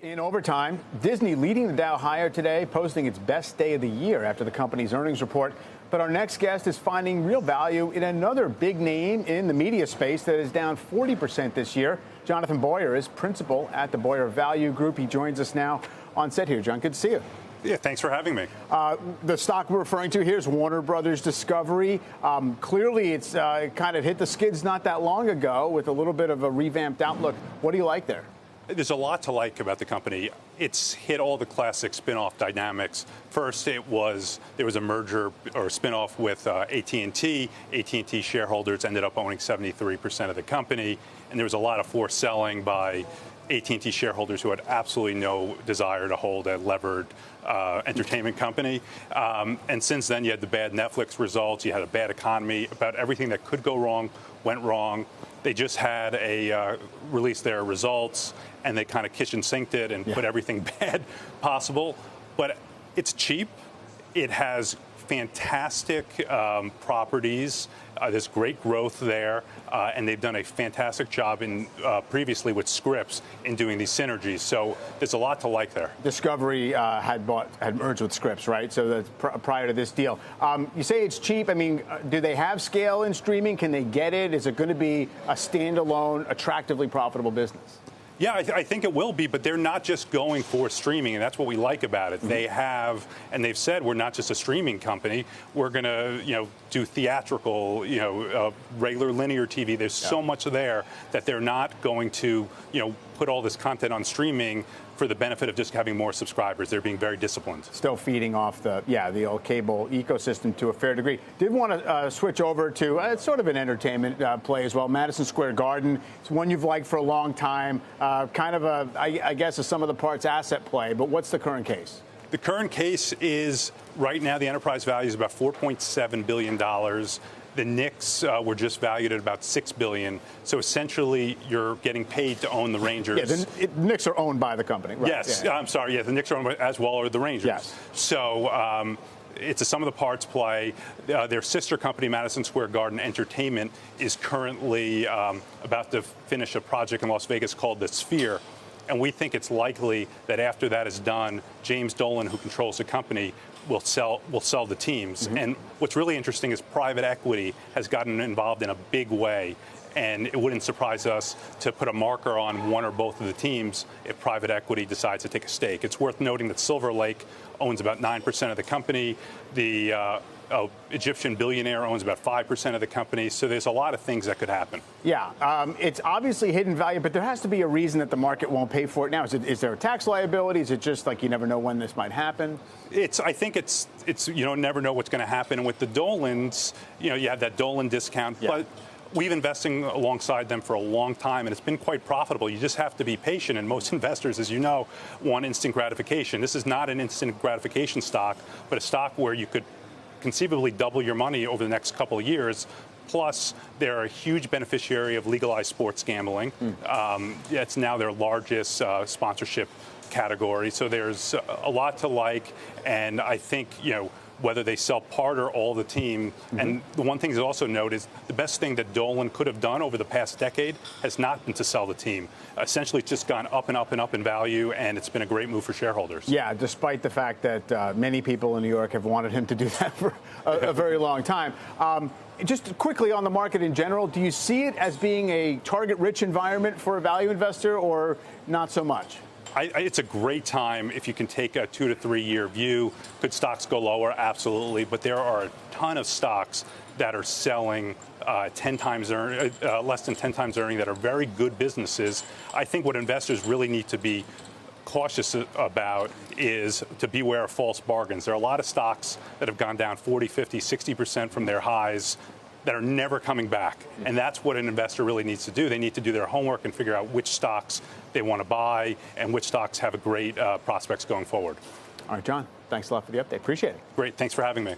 In overtime, Disney leading the Dow higher today, posting its best day of the year after the company's earnings report. But our next guest is finding real value in another big name in the media space that is down 40% this year. Jonathan Boyar is principal at the Boyar Value Group. He joins us now on set here. John, good to see you. Yeah, thanks for having me. The stock we're referring to here is Warner Brothers Discovery. Clearly, it's kind of hit the skids not that long ago with a little bit of a revamped outlook. What do you like there? There's a lot to like about the company. It's hit all the classic spin-off dynamics. First, there was a merger or spin-off with AT&T. AT&T shareholders ended up owning 73% of the company, and there was a lot of forced selling by AT&T shareholders who had absolutely no desire to hold a levered entertainment company. And since then, you had the bad Netflix results. You had a bad economy. About everything that could go wrong went wrong. They just had released their results, and they kind of kitchen sinked it and put everything bad possible. But it's cheap. It has fantastic properties. There's great growth there, and they've done a fantastic job previously with Scripps in doing these synergies. So there's a lot to like there. Discovery had merged with Scripps, right? So that's prior to this deal. You say it's cheap. I mean, do they have scale in streaming? Can they get it? Is it going to be a standalone, attractively profitable business? Yeah, I think it will be, but they're not just going for streaming, and that's what we like about it. Mm-hmm. They have, and they've said, we're not just a streaming company. We're going to, do theatrical, regular linear TV. There's so much there that they're not going to, put all this content on streaming for the benefit of just having more subscribers. They're being very disciplined. Still feeding off the old cable ecosystem to a fair degree. Did want to switch over to it's sort of an entertainment play as well. Madison Square Garden. It's one you've liked for a long time. Kind of I guess a sum of the parts asset play. But what's the current case? The current case is right now the enterprise value is about $4.7 billion. The Knicks were just valued at about $6 billion. So essentially, you're getting paid to own the Rangers. Yeah, the Knicks are owned by the company, right? Yes, I'm sorry. Yeah, the Knicks are owned by, as well as the Rangers. Yes. So it's a sum of the parts play. Their sister company, Madison Square Garden Entertainment, is currently about to finish a project in Las Vegas called The Sphere. And we think it's likely that after that is done, James Dolan, who controls the company, will sell the teams. Mm-hmm. And what's really interesting is private equity has gotten involved in a big way. And it wouldn't surprise us to put a marker on one or both of the teams if private equity decides to take a stake. It's worth noting that Silver Lake owns about 9% of the company. The Egyptian billionaire owns about 5% of the company. So there's a lot of things that could happen. Yeah, it's obviously hidden value, but there has to be a reason that the market won't pay for it now. Is there a tax liability? Is it just like you never know when this might happen? I think it's never know what's going to happen. And with the Dolans, you have that Dolan discount, but we've investing alongside them for a long time, and it's been quite profitable. You just have to be patient, and most investors, as you know, want instant gratification. This is not an instant gratification stock, but a stock where you could conceivably double your money over the next couple of years. Plus, they're a huge beneficiary of legalized sports gambling. It's now their largest sponsorship category. So there's a lot to like, and I think, whether they sell part or all the team. Mm-hmm. And the one thing to also note is the best thing that Dolan could have done over the past decade has not been to sell the team. Essentially, it's just gone up and up and up in value, and it's been a great move for shareholders. Yeah, despite the fact that many people in New York have wanted him to do that for a very long time. Just quickly on the market in general, do you see it as being a target-rich environment for a value investor or not so much? It's a great time if you can take a 2 to 3 year view. Could stocks go lower? Absolutely. But there are a ton of stocks that are selling less than 10 times earning that are very good businesses. I think what investors really need to be cautious about is to beware of false bargains. There are a lot of stocks that have gone down 40, 50, 60% from their highs that are never coming back. And that's what an investor really needs to do. They need to do their homework and figure out which stocks they want to buy and which stocks have a great prospects going forward. All right, John, thanks a lot for the update. Appreciate it. Great. Thanks for having me.